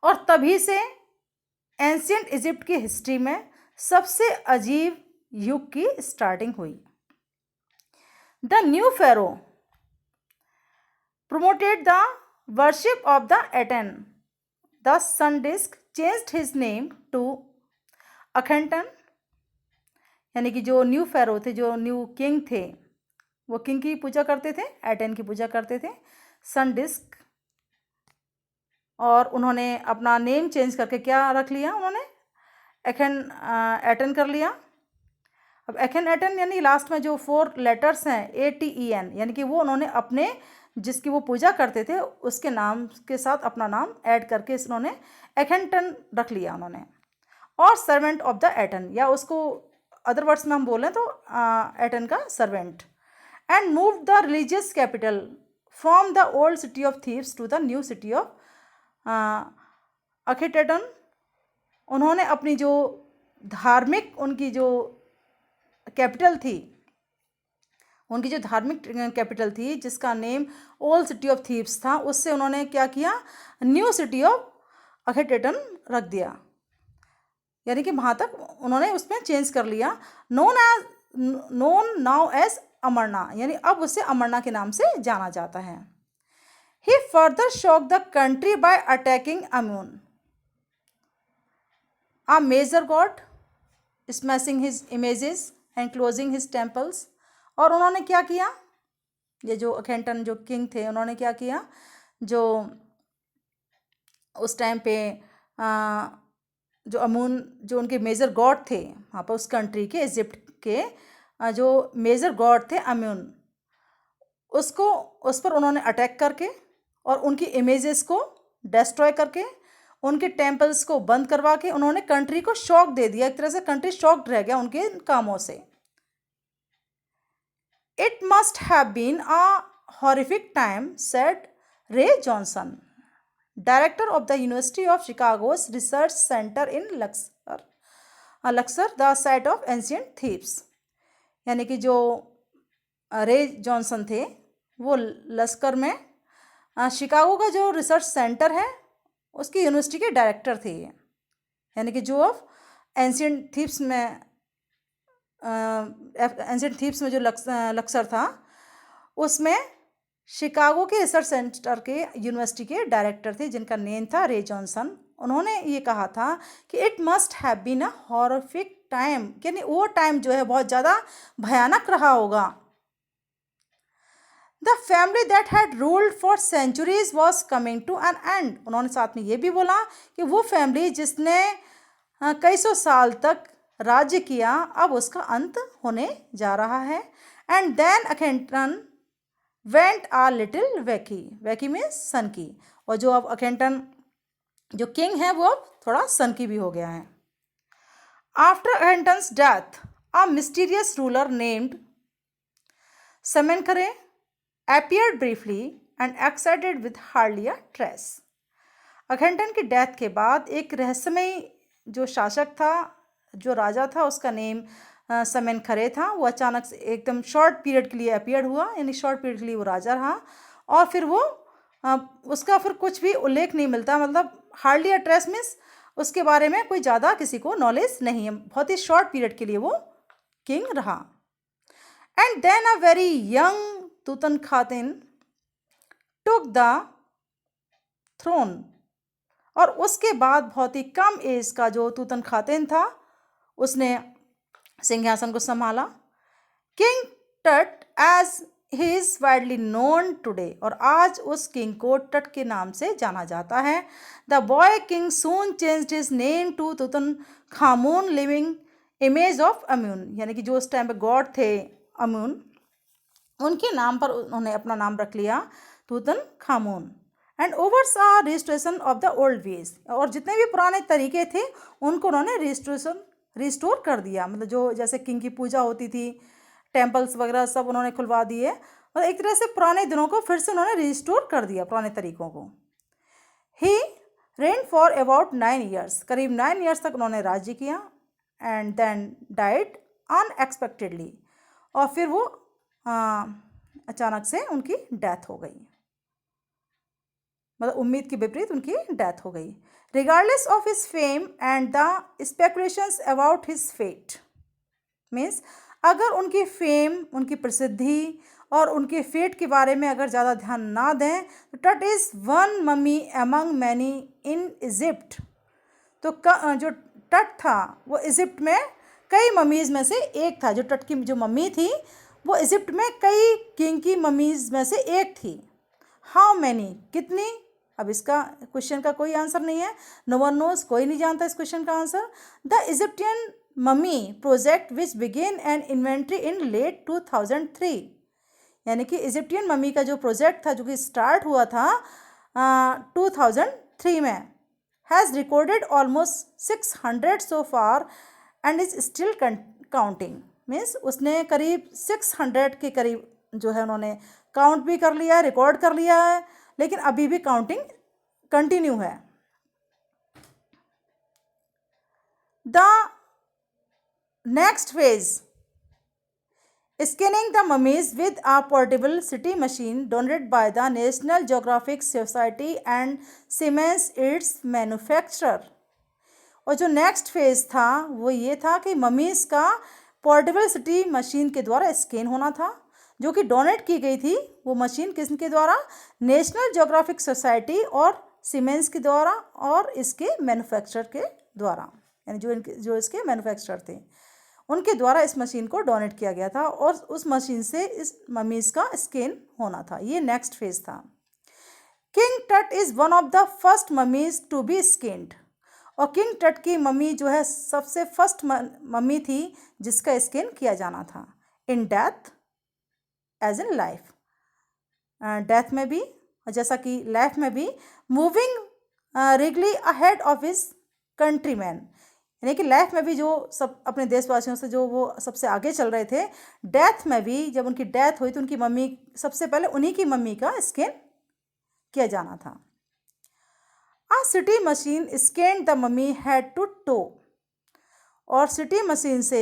[SPEAKER 1] और तभी से एंशियंट इजिप्ट की हिस्ट्री में सबसे अजीब युग की स्टार्टिंग हुई। The new pharaoh promoted the worship of the Aten. Thus Sun Disk changed his name to Akhenaten, यानी कि जो न्यू फेरो थे, जो न्यू किंग थे, वो किंग की पूजा करते थे, एटेन की पूजा करते थे, सन डिस्क, और उन्होंने अपना नेम चेंज करके क्या रख लिया, उन्होंने एटेन कर लिया। अब एटेन यानी लास्ट में जो 4 लेटर्स हैं ATEN, यानी कि वो उन्होंने अपने जिसकी वो पूजा करते थे उसके नाम के साथ अपना नाम ऐड करके उन्होंने एखेनटन रख लिया उन्होंने, और सर्वेंट ऑफ द एटन, या उसको अदर वर्ड्स में हम बोलें तो एटन का servant, and move the religious capital from the old city of Thebes to the new city of Akhetaten. उन्होंने अपनी जो धार्मिक उनकी जो कैपिटल थी, उनकी जो धार्मिक कैपिटल थी जिसका name old city of thieves था, उससे उन्होंने क्या किया, न्यू सिटी ऑफ अखेटेटन रख दिया, यानी कि वहाँ तक उन्होंने उसमें चेंज कर लिया। नोन नाउ एज अमरना, यानी अब उसे अमरना के नाम से जाना जाता है। He further shock the country by attacking Amun, a major god, smashing his images and closing his temples. और उन्होंने क्या किया, ये जो अखेनटन जो किंग थे उन्होंने क्या किया, जो उस टाइम पे जो अमून जो उनके मेजर गॉड थे वहाँ पर उस कंट्री के इजिप्ट के जो मेजर गॉड थे अम्यून, उसको उस पर उन्होंने अटैक करके और उनकी इमेजेस को डिस्ट्रॉय करके उनके टेम्पल्स को बंद करवा के उन्होंने कंट्री को शॉक दे दिया, एक तरह से कंट्री शॉक्ड रह गया उनके कामों से। It must have been a horrific time, said Ray Johnson, director of the University of Chicago's Research Center in Luxor, the site of ancient Thebes। यानी कि जो रे जॉनसन थे वो लश्कर में शिकागो का जो रिसर्च सेंटर है उसकी यूनिवर्सिटी के डायरेक्टर थे, यानी कि जो ऑफ एंशियंट थीब्स में एंशियंट थीब्स में जो लक्सर था उसमें शिकागो के रिसर्च सेंटर के यूनिवर्सिटी के डायरेक्टर थे जिनका नेम था रे जॉनसन। उन्होंने ये कहा था कि it must have been a horrific time, यानी वो टाइम जो है बहुत ज़्यादा भयानक रहा होगा। The family that had ruled for centuries was coming to an end. उन्होंने साथ में ये भी बोला कि वो फैमिली जिसने कई सौ साल तक राज्य किया अब उसका अंत होने जा रहा है। And then Akhenaten went a little wacky, wacky means सन की, और जो अब अखेनटन जो किंग है वो अब थोड़ा सन की भी हो गया है। After Akhenaten's death a mysterious ruler named Smenkhkare appeared briefly and excited with hardly a trace। Akhenaten की डेथ के बाद एक रहस्यमयी जो शासक था, जो राजा था, उसका नेम सेमेनखरे था, वो अचानक से एकदम शॉर्ट पीरियड के लिए अपीयर हुआ, यानी शॉर्ट पीरियड के लिए वो राजा रहा और फिर वो उसका फिर कुछ भी उल्लेख नहीं मिलता, मतलब हार्डली अ ट्रेस मीन्स उसके बारे में कोई ज़्यादा किसी को नॉलेज नहीं है, बहुत ही शॉर्ट पीरियड के लिए वो किंग रहा। And then a very young Tutankhaten took the throne. और उसके बाद बहुत ही कम एज का जो तूतनखातेन था उसने सिंहासन को संभाला। King Tut as he is widely known today, और आज उस किंग को टट के नाम से जाना जाता है। The boy king soon changed his name to Tutankhamun living image of Amun, यानी कि जो उस टाइम पे गॉड थे अम्यून, उनके नाम पर उन्होंने अपना नाम रख लिया Tutankhamun. And oversaw a restoration of the old ways, और जितने भी पुराने तरीके थे उनको उन्होंने रिस्टोर कर दिया। मतलब जो जैसे किंग की पूजा होती थी, टेम्पल्स वगैरह सब उन्होंने खुलवा दिए, और एक तरह से पुराने दिनों को फिर से उन्होंने रिस्टोर कर दिया, पुराने तरीकों को। ही रेन फॉर अबाउट 9 ईयर्स, करीब 9 ईयर्स तक उन्होंने राज्य किया। एंड देन डाइड अनएक्सपेक्टेडली, और फिर वो अचानक से उनकी डेथ हो गई, मतलब उम्मीद के विपरीत उनकी डेथ हो गई। Regardless of his fame and the speculations about his fate, means अगर उनकी फेम, उनकी प्रसिद्धि और उनके फेट के बारे में अगर ज़्यादा ध्यान ना दें, तो टट is one mummy among many in Egypt. तो जो टट था वो इजिप्ट में कई मम्मीज़ में से एक था। जो टट की जो मम्मी थी वो इजिप्ट में कई किंग की मम्मीज़ में से एक थी। हाउ मैनी, कितनी? अब इसका क्वेश्चन का कोई आंसर नहीं है, नो वन नोज, कोई नहीं जानता इस क्वेश्चन का answer. The Egyptian mummy project which began an inventory in late 2003, यानी कि इजिप्टियन मम्मी का जो प्रोजेक्ट था जो कि स्टार्ट हुआ था 2003 में, has recorded almost 600 so far and is still counting. Means उसने करीब 600 के करीब जो है उन्होंने काउंट भी कर लिया है, रिकॉर्ड कर लिया है, लेकिन अभी भी काउंटिंग कंटिन्यू है। The next phase, scanning the mummies with a portable city machine donated by the national geographic society and siemens it's manufacturer. और जो नेक्स्ट फेज था वो ये था कि ममीज का पोर्टेबल सिटी मशीन के द्वारा स्कैन होना था, जो कि डोनेट की गई थी। वो मशीन किसके द्वारा? नेशनल ज्योग्राफिक सोसाइटी और सीमेंस के द्वारा और इसके मैन्युफैक्चरर के द्वारा, यानी जो इसके मैन्युफैक्चरर थे उनके द्वारा इस मशीन को डोनेट किया गया था, और उस मशीन से इस ममीज का स्कैन होना था। ये नेक्स्ट फेज था। King Tut is one of the first mummies to be scanned, और किंग टट की मम्मी जो है सबसे फर्स्ट मम्मी थी जिसका स्कैन किया जाना था। In death as in life, death में भी जैसा कि लाइफ में भी। Moving regally ahead of his countryman, यानी कि लाइफ में भी जो सब अपने देशवासियों से जो वो सबसे आगे चल रहे थे, डेथ में भी जब उनकी डेथ हुई तो उनकी मम्मी सबसे पहले उन्हीं की मम्मी का स्कैन किया जाना था। A CT machine scan the mummy head to toe, और सिटी मशीन से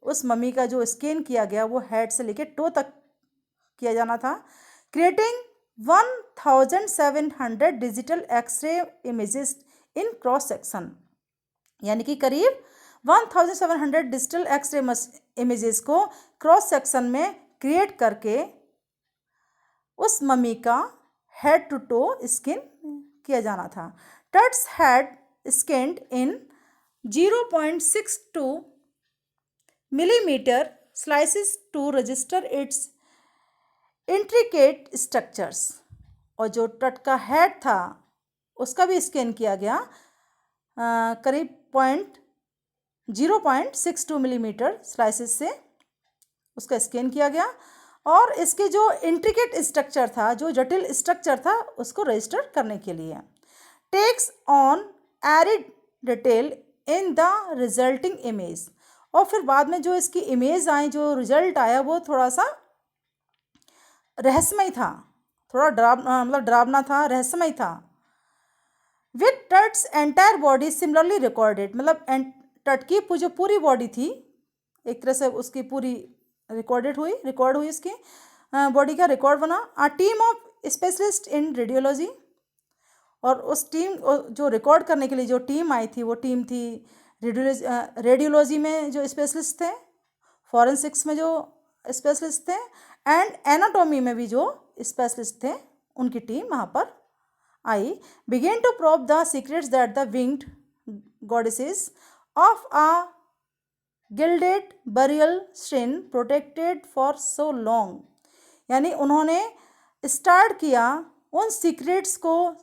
[SPEAKER 1] उस मम्मी का जो स्कैन किया गया वो हेड से लेकर टो तक किया जाना था, creating 1700 digital x ray images in cross section, यानी कि करीब 1700 डिजिटल एक्सरे इमेजेस को क्रॉस सेक्शन में क्रिएट करके उस मम्मी का हेड टू टो स्कैन किया जाना था। Tut's head scanned in 0.62 millimeter slices to register its intricate structures, और जो टट का हेड था उसका भी स्कैन किया गया करीब 0.62 मिलीमीटर स्लाइसिस से उसका स्कैन किया गया, और इसके जो इंट्रिकेट स्ट्रक्चर था, जो जटिल स्ट्रक्चर था, उसको रजिस्टर करने के लिए। Takes on eerie detail in the resulting image, और फिर बाद में जो इसकी इमेज आई, जो रिजल्ट आया वो थोड़ा सा रहस्यमय था, थोड़ा डरावना था, रहस्यमय था। With Tut's entire body similarly recorded, मतलब टट की जो पूरी बॉडी थी एक तरह से उसकी पूरी रिकॉर्ड हुई इसकी बॉडी का रिकॉर्ड बना। A team of specialist in radiology, और उस टीम जो रिकॉर्ड करने के लिए जो टीम आई थी वो टीम थी रेडियोलॉजी में जो स्पेशलिस्ट थे, फॉरेंसिक्स में जो स्पेशलिस्ट थे, एंड एनाटॉमी में भी जो स्पेशलिस्ट थे, उनकी टीम वहाँ पर आई began to probe the secrets that the winged goddesses of a gilded burial shrine protected for so long. यानी उन्होंने स्टार्ट किया उन सीक्रेट्स को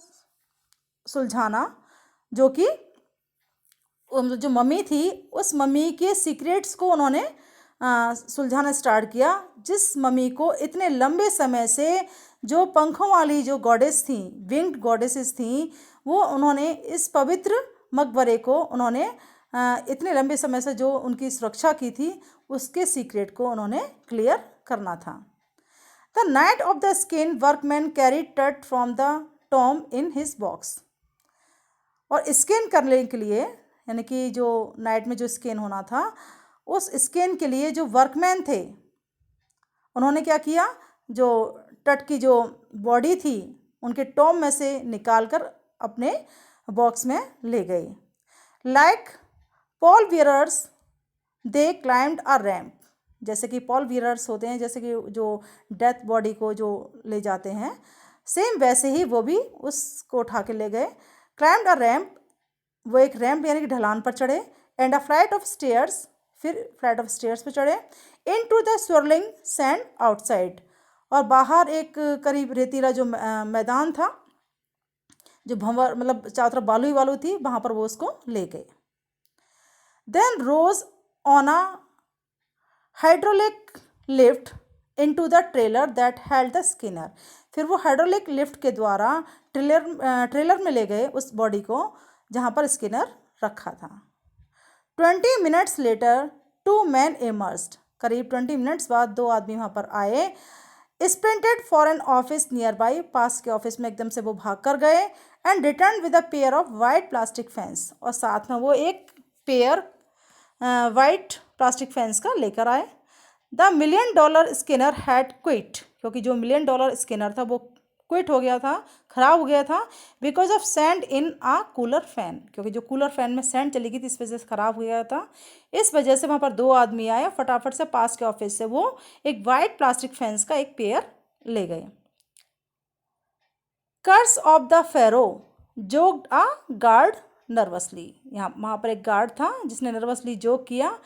[SPEAKER 1] सुलझाना जो कि जो मम्मी थी उस मम्मी के सीक्रेट्स को उन्होंने सुलझाना स्टार्ट किया, जिस मम्मी को इतने लंबे समय से जो पंखों वाली जो गॉडेस थी, विंग्ड गॉडेसेस थी, वो उन्होंने इस पवित्र मकबरे को उन्होंने इतने लंबे समय से जो उनकी सुरक्षा की थी उसके सीक्रेट को उन्होंने क्लियर करना था। The night of the scan workmen carried Tut from the tomb in his box. और स्किन करने के लिए, यानी कि जो नाइट में जो स्किन होना था, उस स्किन के लिए जो वर्कमैन थे उन्होंने क्या किया, जो टट की जो बॉडी थी उनके टॉम में से निकाल कर अपने बॉक्स में ले गए। लाइक पॉल बियरर्स दे क्लाइम्ड अ रैम्प। जैसे कि पॉल बियरर्स होते हैं, जैसे कि जो डेथ बॉडी को जो ले जाते हैं, सेम वैसे ही वो भी उसको उठा के ले गए। क्लाइम्ड अ रैम्प, वो एक रैम्प यानी कि ढलान पर चढ़े। And a flight of stairs, फिर फ्लाइट ऑफ स्टेयर्स पर चढ़े। Into the swirling sand outside, और बाहर एक करीब रेतीला जो मैदान था, जो भंवर मतलब चारों तरफ बालू ही बालू थी, वहाँ पर वो उसको ले गए। Then rose on a hydraulic lift into the trailer that held the scanner. फिर वो हाइड्रोलिक लिफ्ट के द्वारा ट्रेलर में ले गए उस बॉडी को जहाँ पर स्किनर रखा था। 20 मिनट्स लेटर 2 men emerged। करीब 20 मिनट्स बाद 2 आदमी वहाँ पर आए। Sprinted for an office nearby, पास के ऑफिस में एकदम से वो भाग कर गए। And return with a pair of white plastic fans, और साथ में वो एक पेयर वाइट प्लास्टिक फेंस का लेकर आए। The $1 million Skinner had quit, क्योंकि जो $1 million स्किनर था वो क्विट हो गया था, ख़राब हो गया था, because of sand in a cooler fan, क्योंकि जो कूलर फैन में सैंड चली गई थी इस वजह से ख़राब हो गया था। इस वजह से वहाँ पर 2 आदमी आए, फटाफट से पास के ऑफिस से वो एक वाइट प्लास्टिक फैंस का एक पेयर ले गए। Curse of the pharaoh joked a guard nervously. यहाँ वहाँ पर एक गार्ड था जिसने नर्वसली जोक किया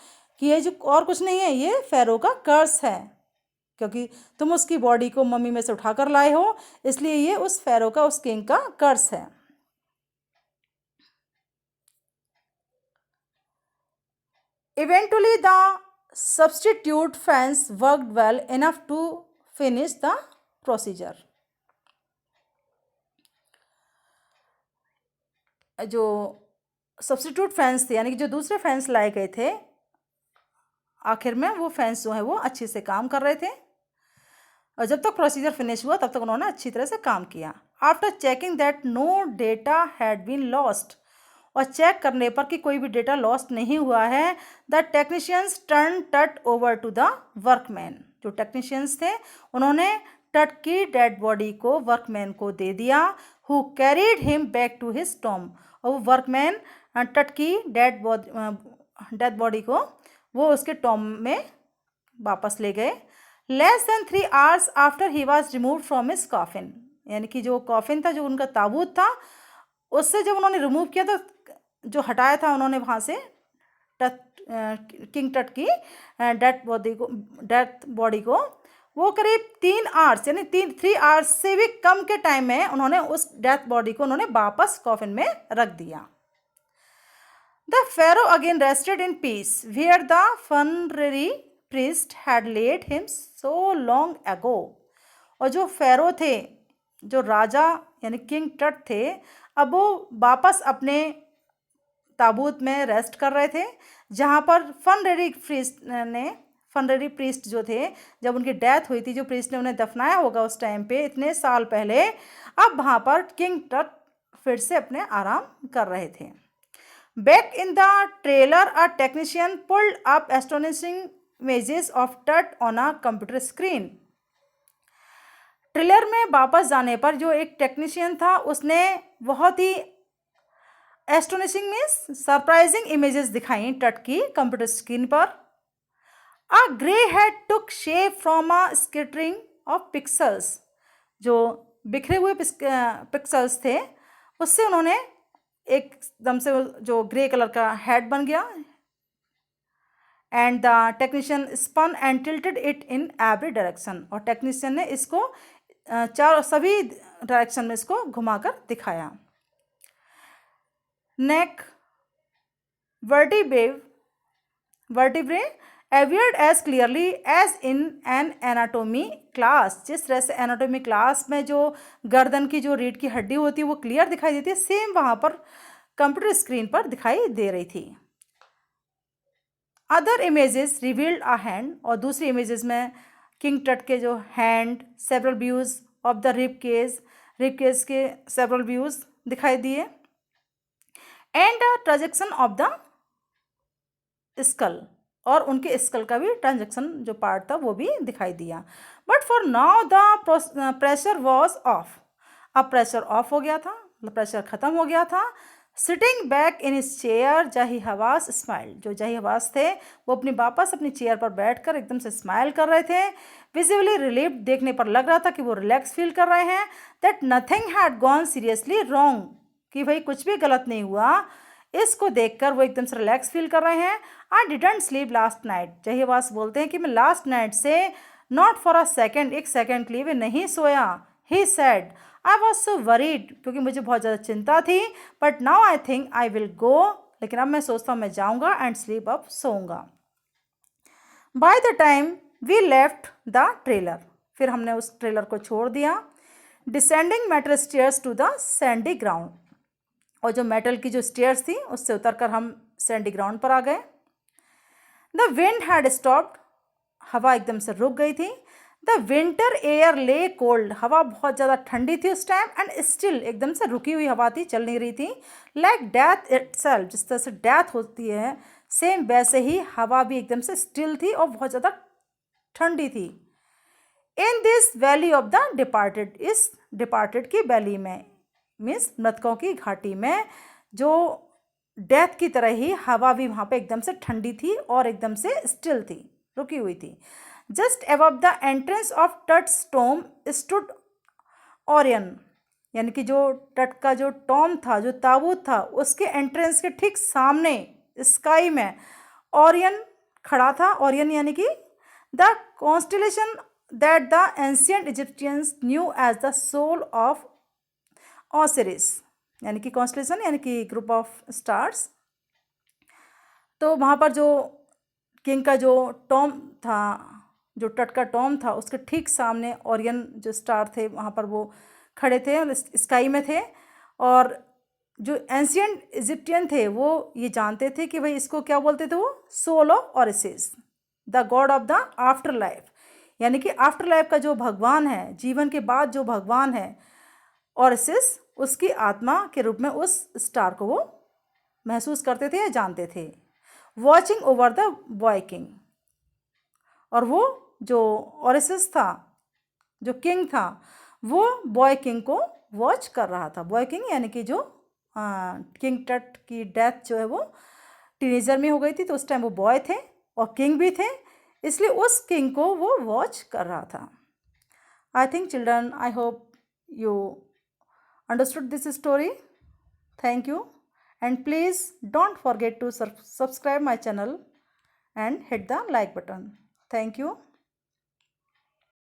[SPEAKER 1] कि ये जो और कुछ नहीं है, ये फेरो का कर्स है, क्योंकि तुम उसकी बॉडी को मम्मी में से उठा कर लाए हो, इसलिए ये उस फेरो का, उस किंग का कर्स है। Eventually the substitute fans worked well enough to finish the procedure. जो सब्सटीट्यूट फैंस थे, यानी कि जो दूसरे फैंस लाए गए थे, आखिर में वो फैंस जो है वो अच्छे से काम कर रहे थे, और जब तक प्रोसीजर फिनिश हुआ तब तक उन्होंने अच्छी तरह से काम किया। After checking that no data had been lost, और चेक करने पर कि कोई भी डेटा लॉस्ट नहीं हुआ है, द टेक्नीशियंस टर्न टट ओवर टू द वर्कमैन। जो टेक्नीशियंस थे उन्होंने टट की डेड बॉडी को वर्कमैन को दे दिया, who carried him back to his tomb. और वो वर्कमैन टट की डेड बॉडी को वो उसके टॉम में वापस ले गए। Less than 3 hours after he was remove from his coffin, यानी कि जो कॉफिन था, जो उनका ताबूत था, उससे जब उन्होंने रिमूव किया तो जो हटाया था उन्होंने वहाँ से किंग टट की डेथ बॉडी को, वो करीब 3 hours यानी 3 hours से भी कम के टाइम में उन्होंने उस डेथ बॉडी को उन्होंने वापस कॉफिन में रख दिया। The pharaoh again rested in peace where the funerary priest had laid him so long ago। और जो फेरो थे, जो राजा यानी किंग टट थे, अब वो वापस अपने ताबूत में रेस्ट कर रहे थे, जहाँ पर फनरेरी प्रीस्ट जो थे, जब उनकी डेथ हुई थी, जो प्रीस्ट ने उन्हें दफनाया होगा उस टाइम पे इतने साल पहले, अब वहाँ पर किंग टट फिर से अपने आराम कर रहे थे। Back in the trailer a technician pulled up astonishing images of Tut on a computer screen. Trailer में वापस जाने पर जो एक टेक्नीशियन था उसने बहुत ही एस्टोनिशिंग मीन्स सरप्राइजिंग इमेजेस दिखाई टट की कंप्यूटर स्क्रीन पर। A grey head took shape from a scattering of pixels. जो बिखरे हुए पिक्सल्स थे उससे उन्होंने एकदम से जो ग्रे कलर का हेड बन गया, and the technician spun and tilted it in every direction, और टेक्नीशियन ने इसको सभी डायरेक्शन में इसको घुमाकर दिखाया। Neck vertebrae appeared as clearly as in an anatomy class. जिस तरह से एनाटोमी क्लास में जो गर्दन की जो रीढ़ की हड्डी होती है वो क्लियर दिखाई देती है, सेम वहाँ पर कंप्यूटर स्क्रीन पर दिखाई दे रही थी। Other images revealed a hand, और दूसरी इमेजेस में किंग टट के जो hand, several views of the rib cage के सेवरल व्यूज दिखाई दिए, and transection of the skull, और उनके स्कल का भी ट्रांजेक्शन जो पार्ट था वो भी दिखाई दिया। But for now the pressure was of, अब प्रेशर ऑफ हो गया था, मतलब प्रेशर खत्म हो गया था। Sitting back in his chair जाही हवास स्माइल, जो जाही हवास थे वो वापस अपनी चेयर पर बैठकर एकदम से स्माइल कर रहे थे। विजिबली रिलीव्ड, देखने पर लग रहा था कि वो रिलैक्स फील कर रहे हैं। That nothing had gone seriously wrong, कि भाई कुछ भी गलत नहीं हुआ। इसको देखकर वो एकदम से रिलैक्स फील कर रहे हैं। I didn't sleep last night, Zahi Hawass बोलते हैं कि मैं लास्ट नाइट से नॉट फॉर अ सेकेंड, एक सेकेंड के लिए भी नहीं सोया। He said I was so worried, क्योंकि मुझे बहुत ज़्यादा चिंता थी। But now I think I will go, लेकिन अब मैं सोचता हूँ मैं जाऊँगा एंड स्लीप, अब सोऊंगा। By the time we left the trailer, फिर हमने उस ट्रेलर को छोड़ दिया। Descending metal stairs to the sandy ground, और जो मेटल की जो स्टेयर्स थी उससे उतरकर हम सैंडी ग्राउंड पर आ गए। द विंड हैड स्टॉप्ड, हवा एकदम से रुक गई थी। द विंटर एयर ले कोल्ड, हवा बहुत ज़्यादा ठंडी थी उस टाइम, एंड स्टिल एकदम से रुकी हुई हवा थी, चल नहीं रही थी। लाइक डेथ इटसेल्फ, जिस तरह से डेथ होती है सेम वैसे ही हवा भी एकदम से स्टिल थी और बहुत ज़्यादा ठंडी थी। In this valley of the departed, इस डिपार्टेड की वैली में, मीन्स मृतकों की घाटी में, जो डेथ की तरह ही हवा भी वहाँ पे एकदम से ठंडी थी और एकदम से स्टिल थी, रुकी हुई थी। Just above the entrance of Tut's tomb stood Orion, यानी कि जो टट का जो टॉम था, जो ताबूत था, उसके एंट्रेंस के ठीक सामने स्काई में ओरियन खड़ा था। ओरियन यानी कि the constellation that the ancient Egyptians knew as the soul of Osiris, यानी कि कॉन्स्टेलेशन यानी कि ग्रुप ऑफ स्टार्स। तो वहाँ पर जो किंग का जो टॉम था, जो टट का टॉम था, उसके ठीक सामने ओरियन जो स्टार थे वहाँ पर वो खड़े थे और स्काई में थे। और जो एंशियंट इजिप्टियन थे वो ये जानते थे कि भाई इसको क्या बोलते थे, वो soul of Osiris, the god of the afterlife, यानी कि आफ्टर लाइफ का जो भगवान है, जीवन के बाद जो भगवान है ऑरिसिस, उसकी आत्मा के रूप में उस स्टार को वो महसूस करते थे या जानते थे। Watching over the boy king, और वो जो ऑरिसिस था, जो किंग था, वो बॉय किंग को वॉच कर रहा था। बॉय किंग यानी कि जो किंग टट की डेथ जो है वो टीनेजर में हो गई थी, तो उस टाइम वो बॉय थे और किंग भी थे, इसलिए उस किंग को वो वॉच कर रहा था। I think children, I hope you understood this story. Thank you, and please don't forget to subscribe my channel and hit the like button. Thank you.